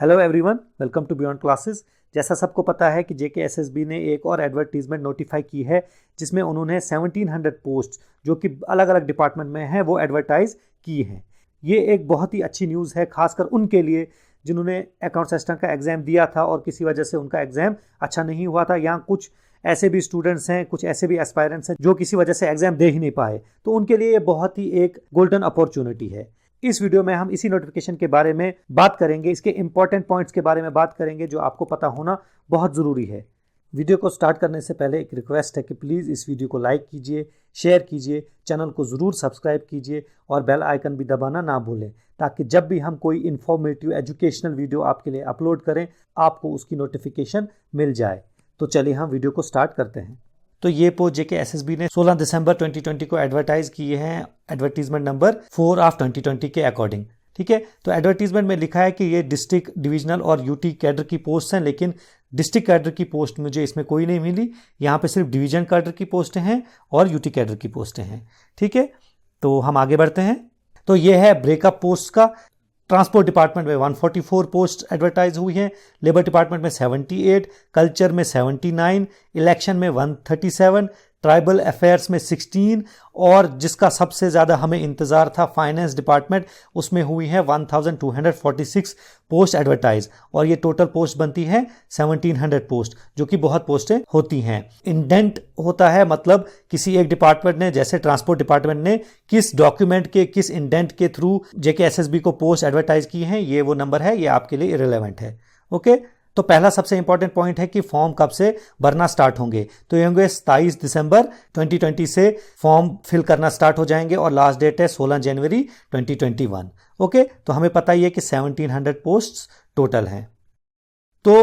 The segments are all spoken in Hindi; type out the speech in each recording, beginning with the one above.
Hello everyone, welcome to Beyond Classes. जैसा सबको पता है कि जेकेएसएसबी ने एक और एडवर्टीजमेंट नोटिफाई की है जिसमें उन्होंने 1700 पोस्ट जो कि अलग अलग डिपार्टमेंट में हैं वो एडवर्टाइज की हैं। ये एक बहुत ही अच्छी न्यूज़ है, खासकर उनके लिए जिन्होंने अकाउंट असिस्टेंट का एग्ज़ाम दिया था और किसी वजह से उनका एग्ज़ाम अच्छा नहीं हुआ था, या कुछ ऐसे भी स्टूडेंट्स हैं, कुछ ऐसे भी एस्पायरेंट्स हैं जो किसी वजह से एग्ज़ाम दे ही नहीं पाए। तो उनके लिए ये बहुत ही एक गोल्डन अपॉर्चुनिटी है। इस वीडियो में हम इसी नोटिफिकेशन के बारे में बात करेंगे, इसके इंपॉर्टेंट पॉइंट्स के बारे में बात करेंगे जो आपको पता होना बहुत ज़रूरी है। वीडियो को स्टार्ट करने से पहले एक रिक्वेस्ट है कि प्लीज़ इस वीडियो को लाइक कीजिए, शेयर कीजिए, चैनल को ज़रूर सब्सक्राइब कीजिए और बेल आइकन भी दबाना ना भूलें, ताकि जब भी हम कोई इन्फॉर्मेटिव एजुकेशनल वीडियो आपके लिए अपलोड करें आपको उसकी नोटिफिकेशन मिल जाए। तो चलिए हम वीडियो को स्टार्ट करते हैं। तो ये पोस्ट जेकेएसएसबी ने 16 दिसंबर 2020 को एडवर्टाइज किए हैं, एडवर्टीजमेंट नंबर 4 ऑफ 2020 के अकॉर्डिंग। ठीक है, तो एडवर्टीजमेंट में लिखा है कि ये डिस्ट्रिक्ट, डिविजनल और यूटी कैडर की पोस्ट हैं, लेकिन डिस्ट्रिक्ट कैडर की पोस्ट मुझे इसमें कोई नहीं मिली। यहाँ पे सिर्फ डिवीजन कैडर की पोस्टें हैं और यूटी कैडर की पोस्टें हैं। ठीक है, तो हम आगे बढ़ते हैं। तो ये है ब्रेकअप पोस्ट का। ट्रांसपोर्ट डिपार्टमेंट में 144 पोस्ट एडवर्टाइज हुई हैं, लेबर डिपार्टमेंट में 78, कल्चर में 79, इलेक्शन में 137, ट्राइबल अफेयर्स में 16 और जिसका सबसे ज़्यादा हमें इंतज़ार था फाइनेंस डिपार्टमेंट, उसमें हुई है 1246 पोस्ट एडवर्टाइज और ये टोटल पोस्ट बनती है 1700 पोस्ट, जो कि बहुत पोस्टें होती हैं। इंडेंट होता है, मतलब किसी एक डिपार्टमेंट ने, जैसे ट्रांसपोर्ट डिपार्टमेंट ने किस डॉक्यूमेंट के, किस इंडेंट के थ्रू जेकेएसएसबी को पोस्ट एडवर्टाइज की हैं, ये वो नंबर है, ये आपके लिए इरेलेवेंट है। ओके, तो पहला सबसे इंपॉर्टेंट पॉइंट है कि फॉर्म कब से भरना स्टार्ट होंगे। तो ये होंगे 27 दिसंबर 2020 से फॉर्म फिल करना स्टार्ट हो जाएंगे और लास्ट डेट है 16 जनवरी 2021। ओके, तो हमें पता ही है कि 1700 पोस्ट्स टोटल हैं। तो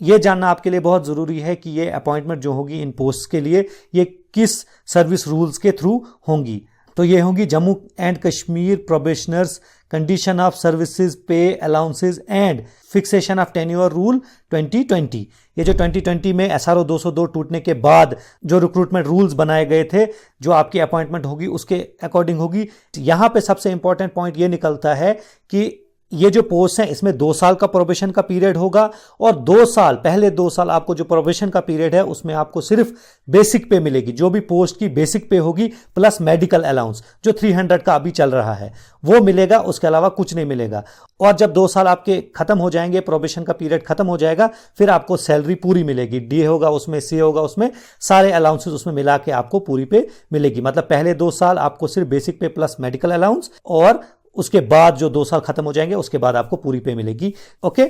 ये जानना आपके लिए बहुत ज़रूरी है कि ये अपॉइंटमेंट जो होगी इन पोस्ट के लिए ये किस सर्विस रूल्स के थ्रू होंगी। तो ये होंगी Jammu and Kashmir probationers condition of services pay allowances and fixation of tenure rule 2020। ये जो 2020 में SRO 202 टूटने के बाद जो रिक्रूटमेंट रूल्स बनाए गए थे, जो आपकी अपॉइंटमेंट होगी उसके अकॉर्डिंग होगी। यहाँ पे सबसे इंपॉर्टेंट पॉइंट ये निकलता है कि ये जो पोस्ट हैं इसमें 2 साल का प्रोबेशन का पीरियड होगा और 2 साल, पहले 2 साल आपको जो प्रोबेशन का पीरियड है उसमें आपको सिर्फ बेसिक पे मिलेगी, जो भी पोस्ट की बेसिक पे होगी प्लस मेडिकल अलाउंस जो 300 का अभी चल रहा है वो मिलेगा, उसके अलावा कुछ नहीं मिलेगा। और जब 2 साल आपके खत्म हो जाएंगे, प्रोबेशन का पीरियड खत्म हो जाएगा, फिर आपको सैलरी पूरी मिलेगी, डी होगा उसमें, सी होगा उसमें, सारे अलाउंसेस उसमें मिला के आपको पूरी पे मिलेगी। मतलब पहले 2 साल आपको सिर्फ बेसिक पे प्लस मेडिकल अलाउंस और उसके बाद जो 2 साल खत्म हो जाएंगे उसके बाद आपको पूरी पे मिलेगी। ओके,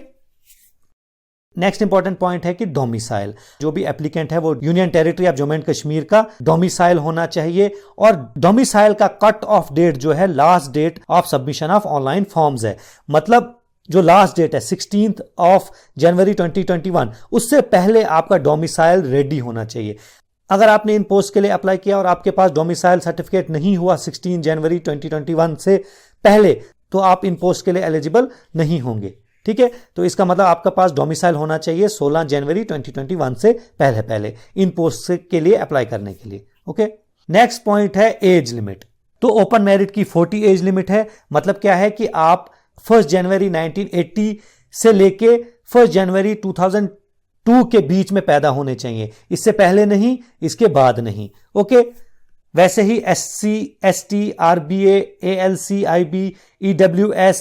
नेक्स्ट इंपॉर्टेंट पॉइंट है कि डोमिसाइल, जो भी एप्लीकेंट है वो union territory of Jammu and Kashmir का डोमिसाइल होना चाहिए और डोमिसाइल का कट ऑफ डेट जो है last date of submission of online forms है। मतलब जो लास्ट डेट है 16 जनवरी 2021, उससे पहले आपका डोमिसाइल रेडी होना चाहिए। अगर आपने इन पोस्ट के लिए अप्लाई किया और आपके पास डोमिसाइल सर्टिफिकेट नहीं हुआ 16 जनवरी 2021 से पहले, तो आप इन पोस्ट के लिए एलिजिबल नहीं होंगे। ठीक है, तो इसका मतलब आपका पास डोमिसाइल होना चाहिए 16 जनवरी 2021 से पहले इन पोस्ट के लिए अप्लाई करने के लिए। ओके, नेक्स्ट पॉइंट है एज लिमिट। तो ओपन मेरिट की 40 एज लिमिट है। मतलब क्या है कि आप 1 जनवरी 1980 से लेके 1 जनवरी 2002 के बीच में पैदा होने चाहिए, इससे पहले नहीं, इसके बाद नहीं। ओके, वैसे ही SC, ST, RBA, ALC, IB, EWS,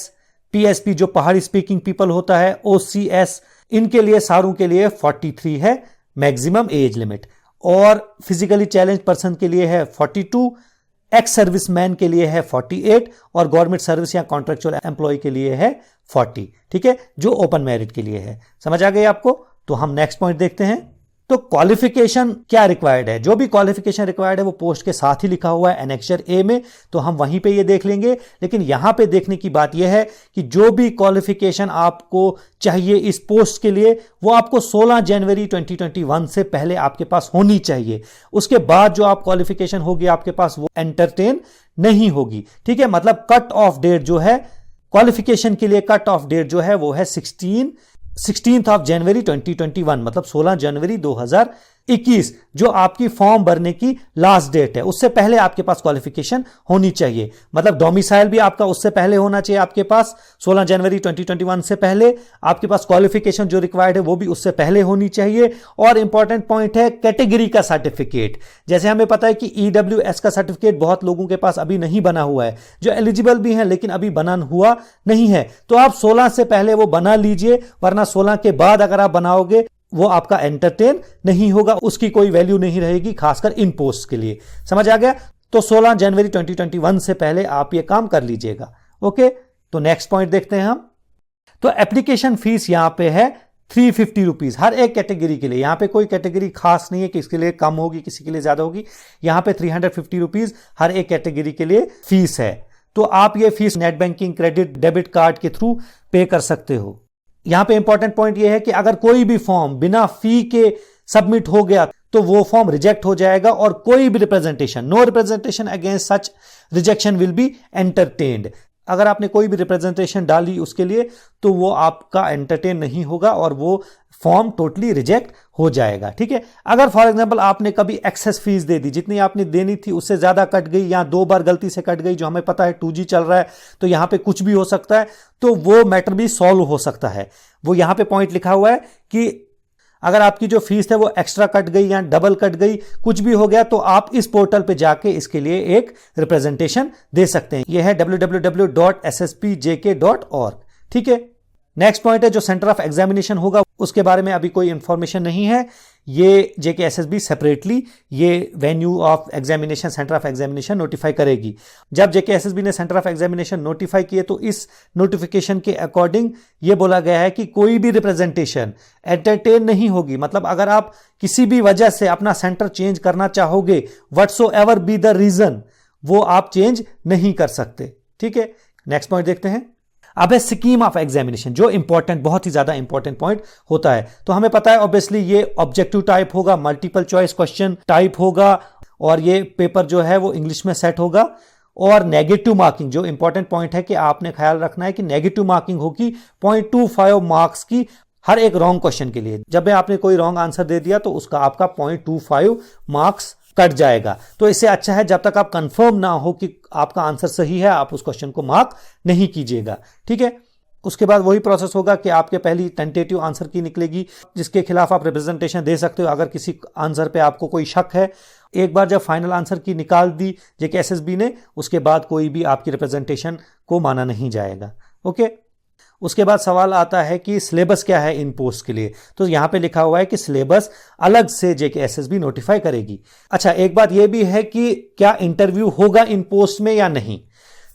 PSP जो पहाड़ी स्पीकिंग पीपल होता है, OCS, इनके लिए सारों के लिए 43 है मैक्सिमम एज लिमिट और फिजिकली चैलेंज पर्सन के लिए है 42, एक्स सर्विसमैन के लिए है 48 और गवर्नमेंट सर्विस या कॉन्ट्रेक्चुअल एम्प्लॉय के लिए है 40। ठीक है, जो ओपन मेरिट के लिए है। समझ आ गई आपको? तो हम नेक्स्ट पॉइंट देखते हैं। तो क्वालिफिकेशन क्या रिक्वायर्ड है? जो भी क्वालिफिकेशन रिक्वायर्ड है वो पोस्ट के साथ ही लिखा हुआ है एनेक्चर ए में, तो हम वहीं पे ये देख लेंगे। लेकिन यहां पे देखने की बात यह है कि जो भी क्वालिफिकेशन आपको चाहिए इस पोस्ट के लिए वो आपको 16 जनवरी 2021 से पहले आपके पास होनी चाहिए। उसके बाद जो आप क्वालिफिकेशन होगी आपके पास वो एंटरटेन नहीं होगी। ठीक है, मतलब कट ऑफ डेट जो है क्वालिफिकेशन के लिए, कट ऑफ डेट जो है वो है 16 जनवरी 2021, मतलब 16 जनवरी 21 जो आपकी फॉर्म भरने की लास्ट डेट है, उससे पहले आपके पास क्वालिफिकेशन होनी चाहिए। मतलब डोमिसाइल भी आपका उससे पहले होना चाहिए आपके पास, 16 जनवरी 2021 से पहले। आपके पास क्वालिफिकेशन जो रिक्वायर्ड है वो भी उससे पहले होनी चाहिए। और इंपॉर्टेंट पॉइंट है कैटेगरी का सर्टिफिकेट। जैसे हमें पता है कि ईडब्ल्यूएस का सर्टिफिकेट बहुत लोगों के पास अभी नहीं बना हुआ है, जो एलिजिबल भी है लेकिन अभी बना हुआ नहीं है, तो आप 16 से पहले वो बना लीजिए, वरना 16 के बाद अगर आप बनाओगे वो आपका एंटरटेन नहीं होगा, उसकी कोई वैल्यू नहीं रहेगी, खासकर इन पोस्ट के लिए। समझ आ गया? तो 16 जनवरी 2021 से पहले आप ये काम कर लीजिएगा। ओके, तो नेक्स्ट पॉइंट देखते हैं हम। तो एप्लीकेशन फीस यहां पे है 350 रुपीज हर एक कैटेगरी के लिए। यहां पे कोई कैटेगरी खास नहीं है कि इसके लिए कम होगी, किसी के लिए ज्यादा होगी। यहां पे 350 रुपीज हर एक कैटेगरी के लिए फीस है। तो आप ये fees net banking, credit, debit card के थ्रू पे कर सकते हो। यहां पे इंपॉर्टेंट पॉइंट यह है कि अगर कोई भी फॉर्म बिना फी के सबमिट हो गया तो वो फॉर्म रिजेक्ट हो जाएगा, और कोई भी representation, no representation against such rejection will be entertained. अगर आपने कोई भी रिप्रेजेंटेशन डाली उसके लिए तो वो आपका एंटरटेन नहीं होगा और वो फॉर्म टोटली रिजेक्ट हो जाएगा। ठीक है, अगर फॉर एग्जांपल आपने कभी एक्सेस फीस दे दी, जितनी आपने देनी थी उससे ज्यादा कट गई, या 2 बार गलती से कट गई, जो हमें पता है 2G चल रहा है तो यहां पे कुछ भी हो सकता है, तो वो मैटर भी सॉल्व हो सकता है। वो यहां पे पॉइंट लिखा हुआ है कि अगर आपकी जो फीस है वो एक्स्ट्रा कट गई या डबल कट गई, कुछ भी हो गया, तो आप इस पोर्टल पे जाके इसके लिए एक रिप्रेजेंटेशन दे सकते हैं। यह है www.sspjk.org। ठीक है, नेक्स्ट पॉइंट है जो सेंटर ऑफ एग्जामिनेशन होगा उसके बारे में अभी कोई इंफॉर्मेशन नहीं है। ये JKSSB सेपरेटली ये venue of examination, centre of examination notify करेगी। जब JKSSB ने सेंटर ऑफ एग्जामिनेशन नोटिफाई किए तो इस नोटिफिकेशन के अकॉर्डिंग ये बोला गया है कि कोई भी रिप्रेजेंटेशन एंटरटेन नहीं होगी। मतलब अगर आप किसी भी वजह से अपना सेंटर चेंज करना चाहोगे, व्हाटसोएवर बी द रीजन, वो आप चेंज नहीं कर सकते। ठीक है, नेक्स्ट पॉइंट देखते हैं। अब है स्कीम ऑफ एग्जामिनेशन, जो इंपॉर्टेंट, बहुत ही ज्यादा इंपॉर्टेंट पॉइंट होता है। तो हमें पता है ऑब्वियसली ये ऑब्जेक्टिव टाइप होगा, मल्टीपल चॉइस क्वेश्चन टाइप होगा, और ये पेपर जो है वो इंग्लिश में सेट होगा। और नेगेटिव मार्किंग, जो इंपॉर्टेंट पॉइंट है कि आपने ख्याल रखना है कि नेगेटिव मार्किंग होगी 0.25 मार्क्स की हर एक रॉन्ग क्वेश्चन के लिए। जब आपने कोई रॉन्ग आंसर दे दिया तो उसका आपका 0.25 मार्क्स कट जाएगा। तो इससे अच्छा है जब तक आप कंफर्म ना हो कि आपका आंसर सही है, आप उस क्वेश्चन को मार्क नहीं कीजिएगा। ठीक है, उसके बाद वही प्रोसेस होगा कि आपके पहली टेंटेटिव आंसर की निकलेगी, जिसके खिलाफ आप रिप्रेजेंटेशन दे सकते हो अगर किसी आंसर पे आपको कोई शक है। एक बार जब फाइनल आंसर की निकाल दी JKSSB ने, उसके बाद कोई भी आपकी रिप्रेजेंटेशन को माना नहीं जाएगा। ओके, उसके बाद सवाल आता है कि सिलेबस क्या है इन पोस्ट के लिए। तो यहां पे लिखा हुआ है कि सिलेबस अलग से JKSSB नोटिफाई करेगी। अच्छा, एक बात यह भी है कि क्या इंटरव्यू होगा इन पोस्ट में या नहीं,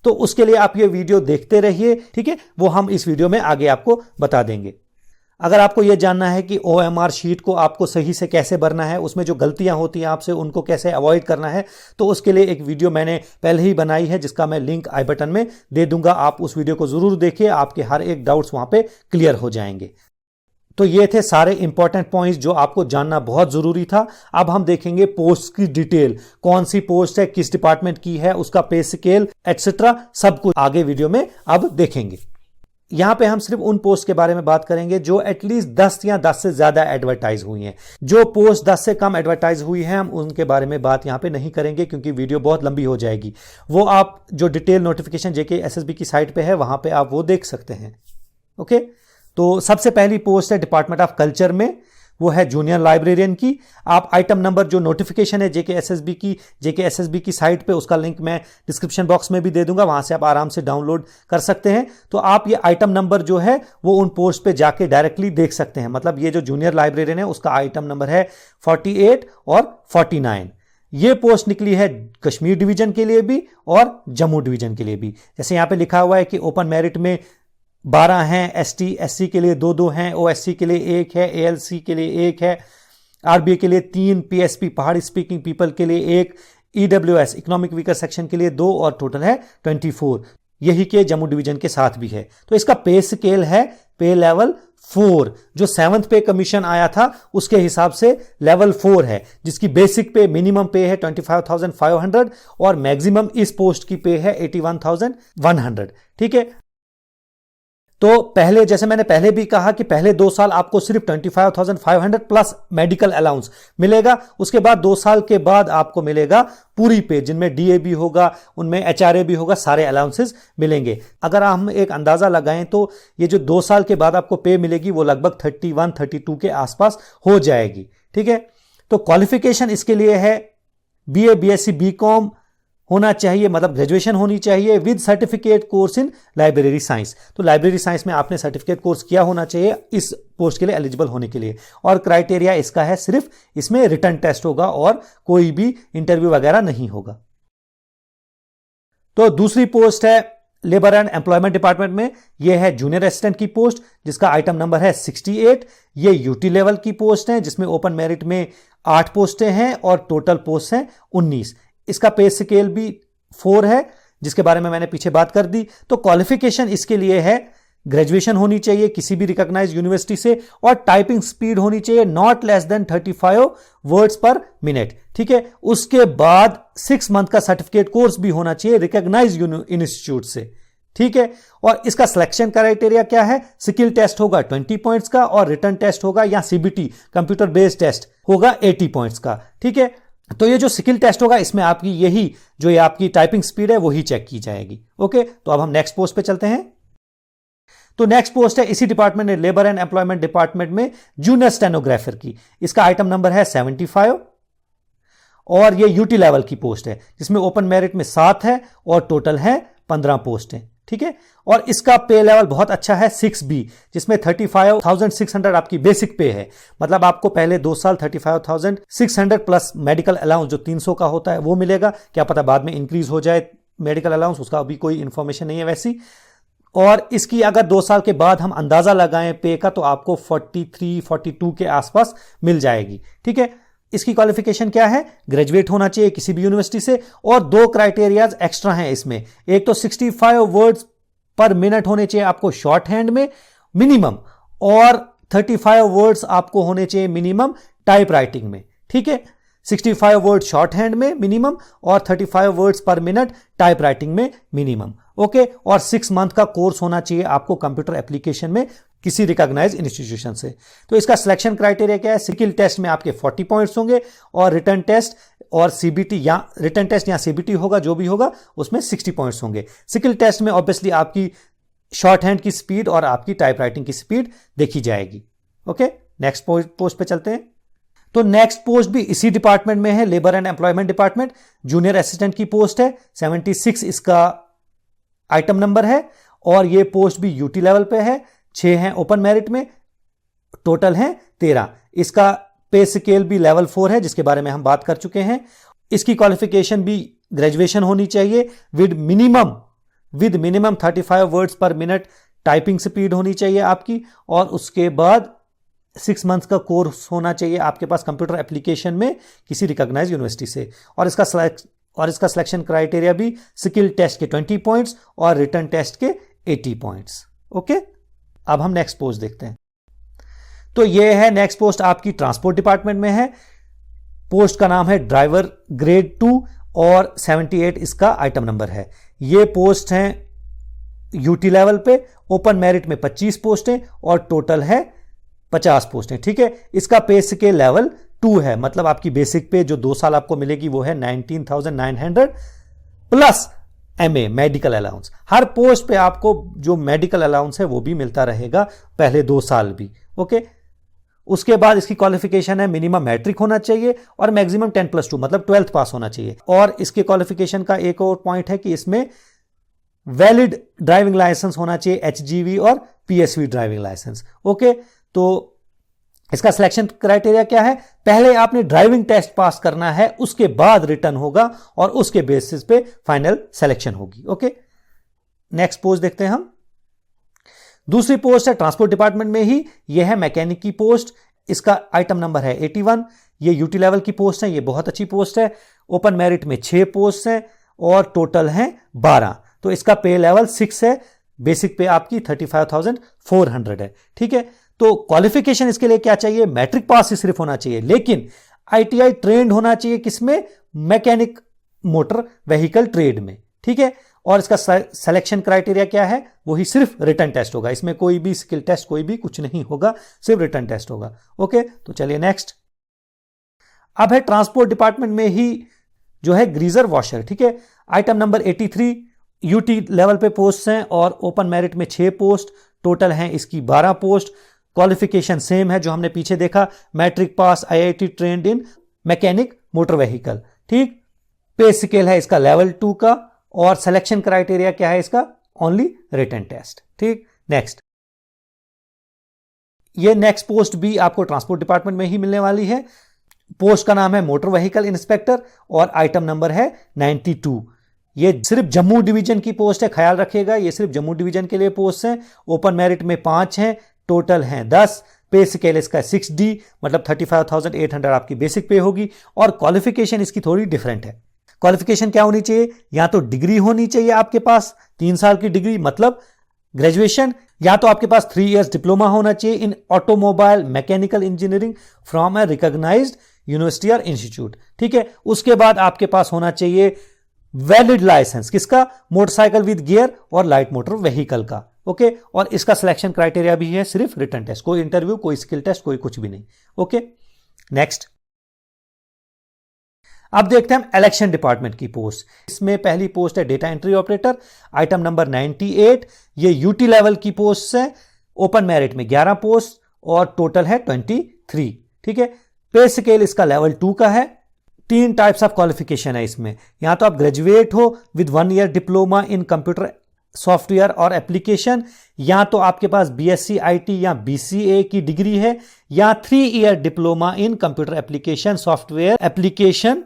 तो उसके लिए आप ये वीडियो देखते रहिए। ठीक है, वो हम इस वीडियो में आगे आपको बता देंगे। अगर आपको यह जानना है कि OMR शीट को आपको सही से कैसे भरना है, उसमें जो गलतियां होती हैं आपसे उनको कैसे अवॉइड करना है, तो उसके लिए एक वीडियो मैंने पहले ही बनाई है, जिसका मैं लिंक आई बटन में दे दूंगा। आप उस वीडियो को जरूर देखिए, आपके हर एक डाउट्स वहां पे क्लियर हो जाएंगे। तो ये थे सारे इंपॉर्टेंट पॉइंट्स जो आपको जानना बहुत जरूरी था। अब हम देखेंगे पोस्ट की डिटेल, कौन सी पोस्ट है, किस डिपार्टमेंट की है, उसका पे स्केल एटसेट्रा, सब कुछ आगे वीडियो में अब देखेंगे। यहां पे हम सिर्फ उन पोस्ट के बारे में बात करेंगे जो एटलीस्ट 10 या 10 से ज्यादा एडवर्टाइज हुई हैं। जो पोस्ट 10 से कम एडवर्टाइज हुई है हम उनके बारे में बात यहां पे नहीं करेंगे, क्योंकि वीडियो बहुत लंबी हो जाएगी। वो आप जो डिटेल नोटिफिकेशन JKSSB की साइट पे है वहां पे आप वो देख सकते हैं। ओके, तो सबसे पहली पोस्ट है डिपार्टमेंट ऑफ कल्चर में, वो है जूनियर लाइब्रेरियन की। आप आइटम नंबर, जो नोटिफिकेशन है JKSSB की साइट पे, उसका लिंक मैं डिस्क्रिप्शन बॉक्स में भी दे दूंगा, वहां से आप आराम से डाउनलोड कर सकते हैं। तो आप ये आइटम नंबर जो है वो उन पोस्ट पे जाके डायरेक्टली देख सकते हैं। मतलब ये जो जूनियर लाइब्रेरियन है उसका आइटम नंबर है 48 और 49। ये पोस्ट निकली है कश्मीर डिवीजन के लिए भी और जम्मू डिवीजन के लिए भी। जैसे यहां पे लिखा हुआ है कि ओपन मेरिट में 12 हैं, ST/SC के लिए 2-2 हैं, OSC के लिए 1 है, ALC के लिए 1 है, RBA के लिए 3, PSP पहाड़ी स्पीकिंग पीपल के लिए 1, EWS इकोनॉमिक वीकर सेक्शन के लिए 2, और टोटल है 24। यही के जम्मू डिवीजन के साथ भी है। तो इसका पे स्केल है पे लेवल 4, जो 7th पे कमीशन आया था उसके हिसाब से लेवल 4 है, जिसकी बेसिक पे, मिनिमम पे है 25,500 और मैक्सिमम इस पोस्ट की पे है 81,100। ठीक है, तो पहले, जैसे मैंने पहले भी कहा कि पहले 2 साल आपको सिर्फ 25,500 प्लस मेडिकल अलाउंस मिलेगा। उसके बाद 2 साल के बाद आपको मिलेगा पूरी पे, जिनमें डीए भी होगा, उनमें एचआरए भी होगा, सारे अलाउंसेस मिलेंगे। अगर हम एक अंदाजा लगाएं तो ये जो 2 साल के बाद आपको पे मिलेगी वो लगभग 31-32 के आसपास हो जाएगी। ठीक है, तो क्वालिफिकेशन इसके लिए है बीए, बीएससी, बीकॉम होना चाहिए, मतलब ग्रेजुएशन होनी चाहिए with certificate course in library science. तो लाइब्रेरी साइंस में आपने सर्टिफिकेट कोर्स किया होना चाहिए इस पोस्ट के लिए एलिजिबल होने के लिए। और क्राइटेरिया इसका है सिर्फ इसमें रिटन टेस्ट होगा और कोई भी इंटरव्यू वगैरह नहीं होगा। तो दूसरी पोस्ट है लेबर एंड एम्प्लॉयमेंट डिपार्टमेंट में, यह है जूनियर असिस्टेंट की पोस्ट, जिसका आइटम नंबर है 68। ये यूटी लेवल की पोस्ट है, जिसमें ओपन मेरिट में 8 पोस्टें हैं और टोटल पोस्ट हैं 19। इसका पे स्केल भी 4 है, जिसके बारे में मैंने पीछे बात कर दी। तो क्वालिफिकेशन इसके लिए है ग्रेजुएशन होनी चाहिए किसी भी रिकॉग्नाइज्ड यूनिवर्सिटी से, और टाइपिंग स्पीड होनी चाहिए not less than 35 words per minute. ठीक है, उसके बाद 6 मंथ का सर्टिफिकेट कोर्स भी होना चाहिए रिकॉग्नाइज्ड इंस्टीट्यूट से। ठीक है, और इसका सिलेक्शन क्राइटेरिया क्या है? स्किल टेस्ट होगा 20 पॉइंट्स का और रिटन टेस्ट होगा या सीबीटी कंप्यूटर बेस्ड टेस्ट होगा 80 पॉइंट्स का। ठीक है, तो ये जो स्किल टेस्ट होगा इसमें आपकी यही जो ये आपकी टाइपिंग स्पीड है वही चेक की जाएगी। ओके, तो अब हम नेक्स्ट पोस्ट पे चलते हैं। तो नेक्स्ट पोस्ट है इसी डिपार्टमेंट में, लेबर एंड एम्प्लॉयमेंट डिपार्टमेंट में जूनियर स्टेनोग्राफर की। इसका आइटम नंबर है 75 और ये यूटी लेवल की पोस्ट है, जिसमें ओपन मेरिट में 7 है और टोटल है 15 पोस्ट है। ठीक है, और इसका पे लेवल बहुत अच्छा है 6B, जिसमें 35,600 आपकी बेसिक पे है। मतलब आपको पहले 2 साल 35,600 प्लस मेडिकल अलाउंस जो 300 का होता है वो मिलेगा। क्या पता बाद में इंक्रीज हो जाए मेडिकल अलाउंस, उसका अभी कोई इंफॉर्मेशन नहीं है वैसी। और इसकी अगर 2 साल के बाद हम अंदाजा लगाएं पे का, तो आपको 43-42 के आसपास मिल जाएगी। ठीक है, इसकी क्वालिफिकेशन क्या है? ग्रेजुएट होना चाहिए किसी भी यूनिवर्सिटी से, और 2 क्राइटेरियाज एक्स्ट्रा हैं इसमें। एक तो 65 वर्ड्स पर मिनट होने चाहिए आपको शॉर्ट हैंड में मिनिमम, और 35 वर्ड्स आपको होने चाहिए मिनिमम टाइप राइटिंग में। ठीक है, 65 वर्ड शॉर्ट हैंड में मिनिमम और 35 words per minute type writing में मिनिमम। ओके, और 6 मंथ का कोर्स होना चाहिए आपको कंप्यूटर एप्लीकेशन में किसी रिकॉग्नाइज्ड इंस्टीट्यूशन से। तो इसका सिलेक्शन क्राइटेरिया क्या है? स्किल टेस्ट में आपके 40 पॉइंट्स होंगे और रिटन टेस्ट और सीबीटी या रिटन टेस्ट या सीबीटी होगा जो भी होगा उसमें 60 पॉइंट्स होंगे। स्किल टेस्ट में ऑब्वियसली आपकी शॉर्ट हैंड की स्पीड और आपकी टाइप राइटिंग की स्पीड देखी जाएगी। ओके, नेक्स्ट पोस्ट पे चलते हैं। तो नेक्स्ट पोस्ट भी इसी डिपार्टमेंट में है, labour and employment department, junior assistant की पोस्ट है। 76 इसका आइटम नंबर है और ये पोस्ट भी यूटी लेवल पे है। 6 हैं ओपन मेरिट में, टोटल हैं 13। इसका पे स्केल भी लेवल 4 है, जिसके बारे में हम बात कर चुके हैं। इसकी क्वालिफिकेशन भी ग्रेजुएशन होनी चाहिए with minimum 35 words per minute typing speed होनी चाहिए आपकी, और उसके बाद 6 मंथ्स का कोर्स होना चाहिए आपके पास कंप्यूटर एप्लीकेशन में किसी रिकॉग्नाइज्ड यूनिवर्सिटी से। और इसका सिलेक्शन क्राइटेरिया भी स्किल टेस्ट के 20 पॉइंट्स और रिटन टेस्ट के 80 पॉइंट्स। ओके, अब हम नेक्स्ट पोस्ट देखते हैं। तो ये है नेक्स्ट पोस्ट आपकी ट्रांसपोर्ट डिपार्टमेंट में है। पोस्ट का नाम है ड्राइवर ग्रेड 2 और 78 इसका आइटम नंबर है। ये पोस्ट हैं यूटी लेवल पे, ओपन मेरिट में 25 पोस्टें और टोटल है 50 पोस्टें। ठीक है, इसका पे स्केल लेवल 2 है, मतलब आपकी बेसिक पे जो 2 साल आपको मिलेगी वो है 19,900 प्लस MA मेडिकल अलाउंस। हर पोस्ट पे आपको जो मेडिकल अलाउंस है वो भी मिलता रहेगा पहले 2 साल भी। ओके, उसके बाद इसकी क्वालिफिकेशन है मिनिमम मैट्रिक होना चाहिए और मैक्सिमम 10+2 मतलब 12th पास होना चाहिए। और इसके क्वालिफिकेशन का एक और पॉइंट है कि इसमें वैलिड ड्राइविंग लाइसेंस होना चाहिए, HGV और PSV ड्राइविंग लाइसेंस। ओके, तो इसका सिलेक्शन क्राइटेरिया क्या है? पहले आपने ड्राइविंग टेस्ट पास करना है, उसके बाद रिटर्न होगा और उसके बेसिस पे फाइनल सिलेक्शन होगी। ओके, नेक्स्ट पोस्ट देखते हैं हम। दूसरी पोस्ट है ट्रांसपोर्ट डिपार्टमेंट में ही, यह है मैकेनिक की पोस्ट। इसका आइटम नंबर है 81। ये यूटी लेवल की पोस्ट है, ये बहुत अच्छी पोस्ट है। ओपन मेरिट में 6 पोस्ट हैं और टोटल हैं 12। तो इसका पे लेवल 6 है, बेसिक पे आपकी 35,400 है। ठीक है, तो क्वालिफिकेशन इसके लिए क्या चाहिए? मैट्रिक पास ही सिर्फ होना चाहिए, लेकिन ITI ट्रेंड होना चाहिए किसमें? मैकेनिक मोटर व्हीकल ट्रेड में। ठीक है, और इसका सिलेक्शन क्राइटेरिया क्या है, वही सिर्फ रिटन टेस्ट होगा, इसमें कोई भी स्किल टेस्ट कोई भी कुछ नहीं होगा, सिर्फ रिटन टेस्ट होगा। ओके, तो चलिए नेक्स्ट। अब है ट्रांसपोर्ट डिपार्टमेंट में ही जो है ग्रीजर वॉशर, ठीक है। आइटम नंबर 83, यूटी लेवल पे पोस्ट हैं और ओपन मेरिट में 6 पोस्ट, टोटल हैं इसकी 12 पोस्ट। क्वालिफिकेशन सेम है जो हमने पीछे देखा, मैट्रिक पास, आईआईटी ट्रेंड इन मैकेनिक मोटर व्हीकल, ठीक। पे स्केल है इसका लेवल 2 का और सिलेक्शन क्राइटेरिया क्या है इसका, ओनली रिटन टेस्ट, ठीक। नेक्स्ट, ये नेक्स्ट पोस्ट भी आपको ट्रांसपोर्ट डिपार्टमेंट में ही मिलने वाली है। पोस्ट का नाम है मोटर व्हीकल इंस्पेक्टर और आइटम नंबर है 92। ये सिर्फ जम्मू डिवीजन की पोस्ट है, ख्याल रखिएगा, ये सिर्फ जम्मू डिवीजन के लिए पोस्ट है। ओपन मेरिट में 5 हैं, टोटल हैं 10। पे स्केल इसका 6D, मतलब 35,800 आपकी बेसिक पे होगी। और क्वालिफिकेशन इसकी थोड़ी डिफरेंट है। क्वालिफिकेशन क्या होनी चाहिए, या तो डिग्री होनी चाहिए आपके पास 3 साल की डिग्री मतलब ग्रेजुएशन, या तो आपके पास 3 इयर्स डिप्लोमा होना चाहिए in automobile mechanical engineering from a recognised university और इंस्टीट्यूट, ठीक है। उसके बाद आपके पास होना चाहिए वैलिड लाइसेंस, किसका, मोटरसाइकिल विद गियर और लाइट मोटर व्हीकल का, ओके। और इसका सिलेक्शन क्राइटेरिया भी है सिर्फ रिटन टेस्ट, कोई इंटरव्यू, कोई स्किल टेस्ट, कोई कुछ भी नहीं, ओके। नेक्स्ट, अब देखते हैं हम इलेक्शन डिपार्टमेंट की पोस्ट। इसमें पहली पोस्ट है data entry operator, item number 98। ये यूटी लेवल की पोस्ट है, ओपन मेरिट में 11 पोस्ट और टोटल है 23, ठीक है। पे स्केल इसका लेवल 2 का है। 3 टाइप्स ऑफ क्वालिफिकेशन है इसमें, या तो आप ग्रेजुएट हो with 1 year diploma in computer software और एप्लीकेशन, या तो आपके पास बीएससी आईटी या बीसीए की डिग्री है, या 3 year diploma in computer application software application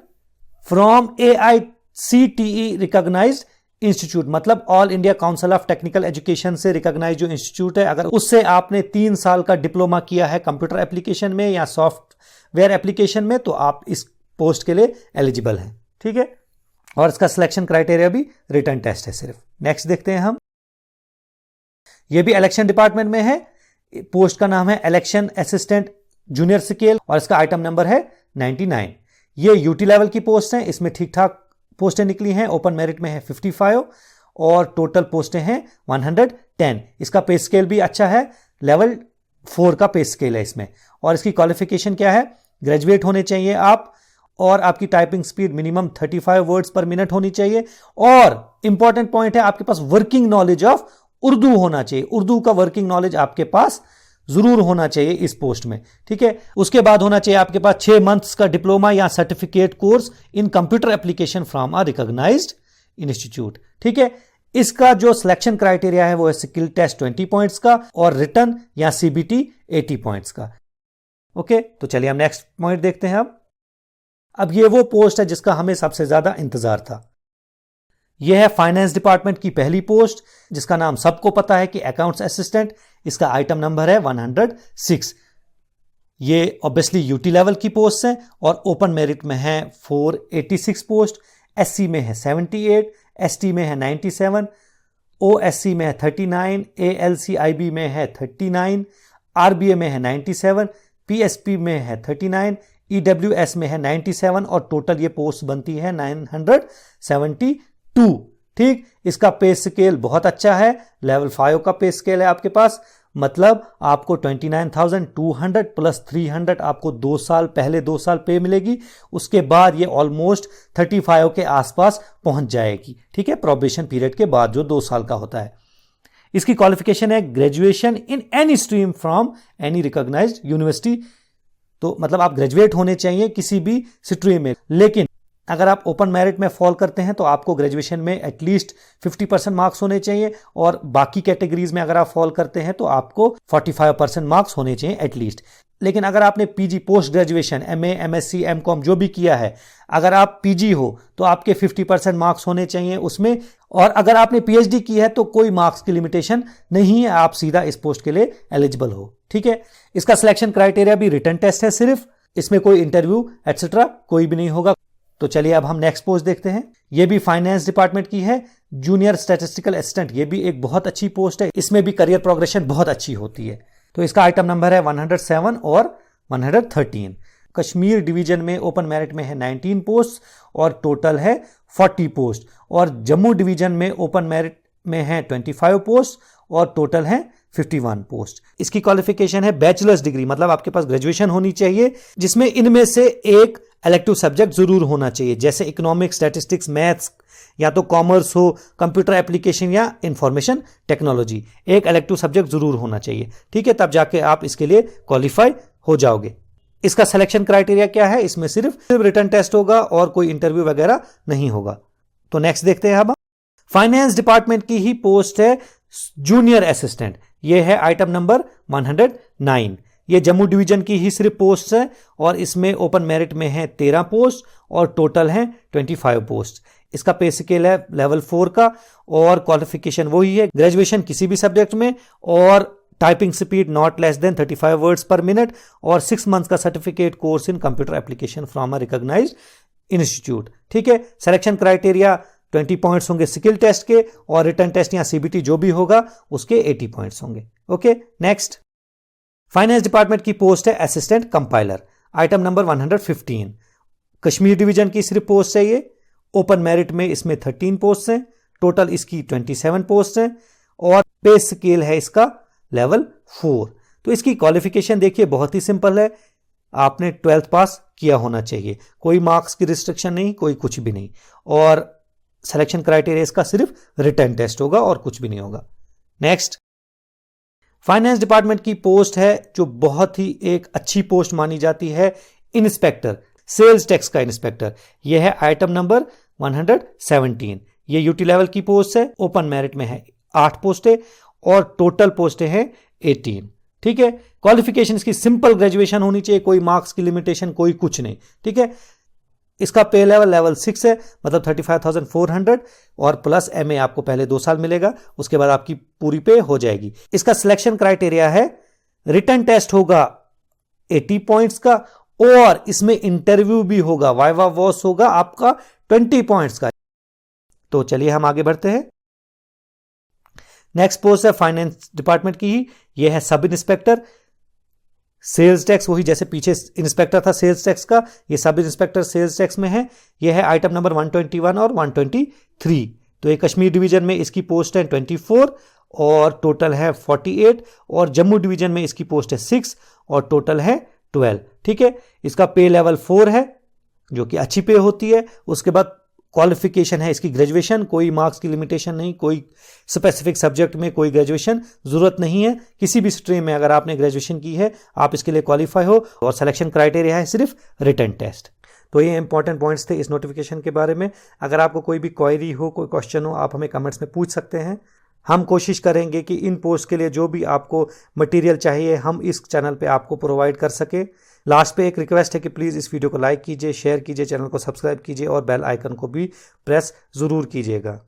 from AICTE recognised institute, मतलब All India Council of Technical Education से रिकॉग्नाइज जो इंस्टीट्यूट है, अगर उससे आपने 3 साल का डिप्लोमा किया है कंप्यूटर एप्लीकेशन में या सॉफ्टवेयर एप्लीकेशन में, तो आप इस पोस्ट के लिए एलिजिबल हैं, ठीक है। और इसका सिलेक्शन क्राइटेरिया भी रिटन टेस्ट है सिर्फ। नेक्स्ट देखते हैं हम, ये भी इलेक्शन डिपार्टमेंट में है। पोस्ट का नाम है इलेक्शन असिस्टेंट जूनियर स्केल और इसका आइटम नंबर है 99। ये यूटी लेवल की पोस्ट हैं, इसमें ठीक ठाक पोस्टें निकली हैं। ओपन मेरिट में है 55 और टोटल पोस्टें हैं 110। इसका पे स्केल भी अच्छा है, लेवल 4 का पे स्केल है इसमें। और इसकी क्वालिफिकेशन क्या है, ग्रेजुएट होने चाहिए आप, और आपकी typing speed minimum 35 words per minute होनी चाहिए। और इंपॉर्टेंट पॉइंट है, आपके पास वर्किंग नॉलेज ऑफ उर्दू होना चाहिए, उर्दू का वर्किंग नॉलेज आपके पास जरूर होना चाहिए इस पोस्ट में, ठीक है। उसके बाद होना चाहिए आपके पास 6 मंथ्स का डिप्लोमा या certificate course in computer application from a recognised institute, ठीक है। इसका जो सिलेक्शन क्राइटेरिया है वो है स्किल टेस्ट 20 पॉइंट्स का और रिटन या सीबीटी 80 पॉइंट्स का, ओके। तो चलिए हम नेक्स्ट पॉइंट देखते हैं। अब ये वो पोस्ट है जिसका हमें सबसे ज्यादा इंतजार था। यह है फाइनेंस डिपार्टमेंट की पहली पोस्ट, जिसका नाम सबको पता है कि अकाउंट्स असिस्टेंट। इसका आइटम नंबर है 106। ये ऑब्वियसली यूटी लेवल की पोस्ट है और ओपन मेरिट में है 486 पोस्ट। एससी में है 78, एसटी में है 97, ओएससी में है 39, एएलसीआईबी में है 39, आरबीए में है 97, पीएसपी में है 39, ईडब्ल्यूएस में है 97 और टोटल ये पोस्ट बनती है 972, ठीक। इसका पे स्केल बहुत अच्छा है, लेवल 5 का पे स्केल है आपके पास, मतलब आपको 29,200 प्लस 300 आपको 2 साल पहले 2 साल पे मिलेगी। उसके बाद ये ऑलमोस्ट 35 के आसपास पहुंच जाएगी, ठीक है, प्रोबेशन पीरियड के बाद जो 2 साल का होता है। इसकी क्वालिफिकेशन है graduation in any stream from any recognised university, तो मतलब आप ग्रेजुएट होने चाहिए किसी भी स्ट्रीम में। लेकिन अगर आप ओपन मेरिट में फॉल करते हैं तो आपको ग्रेजुएशन में एटलीस्ट 50% मार्क्स होने चाहिए, और बाकी कैटेगरीज में अगर आप फॉल करते हैं तो आपको 45% मार्क्स होने चाहिए एटलीस्ट। लेकिन अगर आपने PG post graduation MA, MSc, MCom जो भी किया है, अगर आप पीजी हो तो आपके 50% मार्क्स होने चाहिए उसमें, और अगर आपने पीएचडी की है तो कोई मार्क्स की लिमिटेशन नहीं है, आप सीधा इस पोस्ट के लिए एलिजिबल हो, ठीक है। इसका सिलेक्शन क्राइटेरिया भी रिटन टेस्ट है सिर्फ, इसमें कोई इंटरव्यू एक्सेट्रा कोई भी नहीं होगा। तो चलिए अब हम नेक्स्ट पोस्ट देखते हैं। यह भी फाइनेंस डिपार्टमेंट की है, जूनियर स्टैटिस्टिकल असिस्टेंट। ये भी एक बहुत अच्छी पोस्ट है, इसमें भी करियर प्रोग्रेशन बहुत अच्छी होती है। तो इसका आइटम नंबर है 107 और 113। कश्मीर डिवीजन में ओपन मेरिट में है 19 पोस्ट और टोटल है 40 पोस्ट, और जम्मू डिवीजन में ओपन मेरिट में है 25 पोस्ट और टोटल है 51 पोस्ट। इसकी क्वालिफिकेशन है बैचलर्स डिग्री, मतलब आपके पास ग्रेजुएशन होनी चाहिए, जिसमें इनमें से एक इलेक्टिव सब्जेक्ट जरूर होना चाहिए, जैसे इकोनॉमिक्स, स्टैटिस्टिक्स, मैथ्स, या तो कॉमर्स हो, कंप्यूटर एप्लीकेशन या इंफॉर्मेशन टेक्नोलॉजी, एक इलेक्टिव सब्जेक्ट जरूर होना चाहिए। ठीक है, तब जाके आप इसके लिए क्वालिफाई हो जाओगे। इसका सिलेक्शन क्राइटेरिया क्या है? इसमें सिर्फ रिटन टेस्ट होगा और कोई इंटरव्यू वगैरह नहीं होगा। तो नेक्स्ट देखते हैं। अब फाइनेंस डिपार्टमेंट की ही पोस्ट है जूनियर असिस्टेंट, यह है आइटम नंबर 109। ये जम्मू डिवीजन की ही सिर्फ पोस्ट है और इसमें ओपन मेरिट में है 13 पोस्ट और टोटल है 25 पोस्ट। इसका पे स्केल है लेवल 4 का और क्वालिफिकेशन वही है, ग्रेजुएशन किसी भी सब्जेक्ट में और typing speed not less than 35 words per minute और 6 मंथ्स का certificate course in computer application from a recognised institute. ठीक है, सिलेक्शन क्राइटेरिया 20 पॉइंट्स होंगे स्किल टेस्ट के और रिटन टेस्ट या सीबीटी जो भी होगा उसके 80 पॉइंट्स होंगे। ओके, नेक्स्ट फाइनेंस डिपार्टमेंट की पोस्ट है assistant compiler, item number 115। Kashmir division की सिर्फ पोस्ट है ये, ओपन मेरिट में इसमें 13 पोस्ट हैं, टोटल इसकी 27 पोस्ट हैं और पे स्केल है इसका लेवल 4। तो इसकी क्वालिफिकेशन देखिए बहुत ही सिंपल है, आपने 12th पास किया होना चाहिए, कोई मार्क्स की रिस्ट्रिक्शन नहीं, कोई कुछ भी नहीं, और सिलेक्शन क्राइटेरिया इसका सिर्फ रिटन टेस्ट होगा और कुछ भी नहीं होगा। नेक्स्ट फाइनेंस डिपार्टमेंट की पोस्ट है जो बहुत ही एक अच्छी पोस्ट मानी जाती है, इंस्पेक्टर, सेल्स टैक्स का इंस्पेक्टर। यह है आइटम नंबर 117। ये यूटी लेवल की पोस्ट है, ओपन मेरिट में है 8 पोस्टें और टोटल पोस्टें हैं 18। ठीक है, क्वालिफिकेशन इसकी सिंपल ग्रेजुएशन होनी चाहिए, कोई मार्क्स की लिमिटेशन कोई कुछ नहीं। ठीक है, इसका पे लेवल 6 है, मतलब 35,400 और प्लस एमए आपको पहले 2 साल मिलेगा, उसके बाद आपकी पूरी पे हो जाएगी। इसका सिलेक्शन क्राइटेरिया है रिटन टेस्ट होगा 80 पॉइंट्स का और इसमें इंटरव्यू भी होगा, वाइवा वॉस होगा आपका 20 पॉइंट्स का। तो चलिए हम आगे बढ़ते हैं। नेक्स्ट पोस्ट है फाइनेंस डिपार्टमेंट की ही, यह है सब इंस्पेक्टर सेल्स टैक्स, वही जैसे पीछे इंस्पेक्टर था सेल्स टैक्स का, ये सब इंस्पेक्टर सेल्स टैक्स में है। यह है आइटम नंबर 121 और 123। तो ये कश्मीर डिवीजन में इसकी पोस्ट है 24 और टोटल है 48 और जम्मू डिवीजन में इसकी पोस्ट है 6 और टोटल है 12। ठीक है, इसका पे लेवल 4 है जो कि अच्छी पे होती है। उसके बाद क्वालिफिकेशन है इसकी ग्रेजुएशन, कोई मार्क्स की लिमिटेशन नहीं, कोई स्पेसिफिक सब्जेक्ट में कोई ग्रेजुएशन जरूरत नहीं है, किसी भी स्ट्रीम में अगर आपने ग्रेजुएशन की है आप इसके लिए क्वालिफाई हो और सिलेक्शन क्राइटेरिया है सिर्फ रिटन टेस्ट। तो ये इंपॉर्टेंट पॉइंट्स थे इस नोटिफिकेशन के बारे में। अगर आपको कोई भी क्वेरी हो, कोई क्वेश्चन हो, आप हमें कमेंट्स में पूछ सकते हैं। हम कोशिश करेंगे कि इन पोस्ट के लिए जो भी आपको मटेरियल चाहिए हम इस चैनल पे आपको प्रोवाइड कर सके। लास्ट पे एक रिक्वेस्ट है कि प्लीज़ इस वीडियो को लाइक कीजिए, शेयर कीजिए, चैनल को सब्सक्राइब कीजिए और बेल आइकन को भी प्रेस ज़रूर कीजिएगा।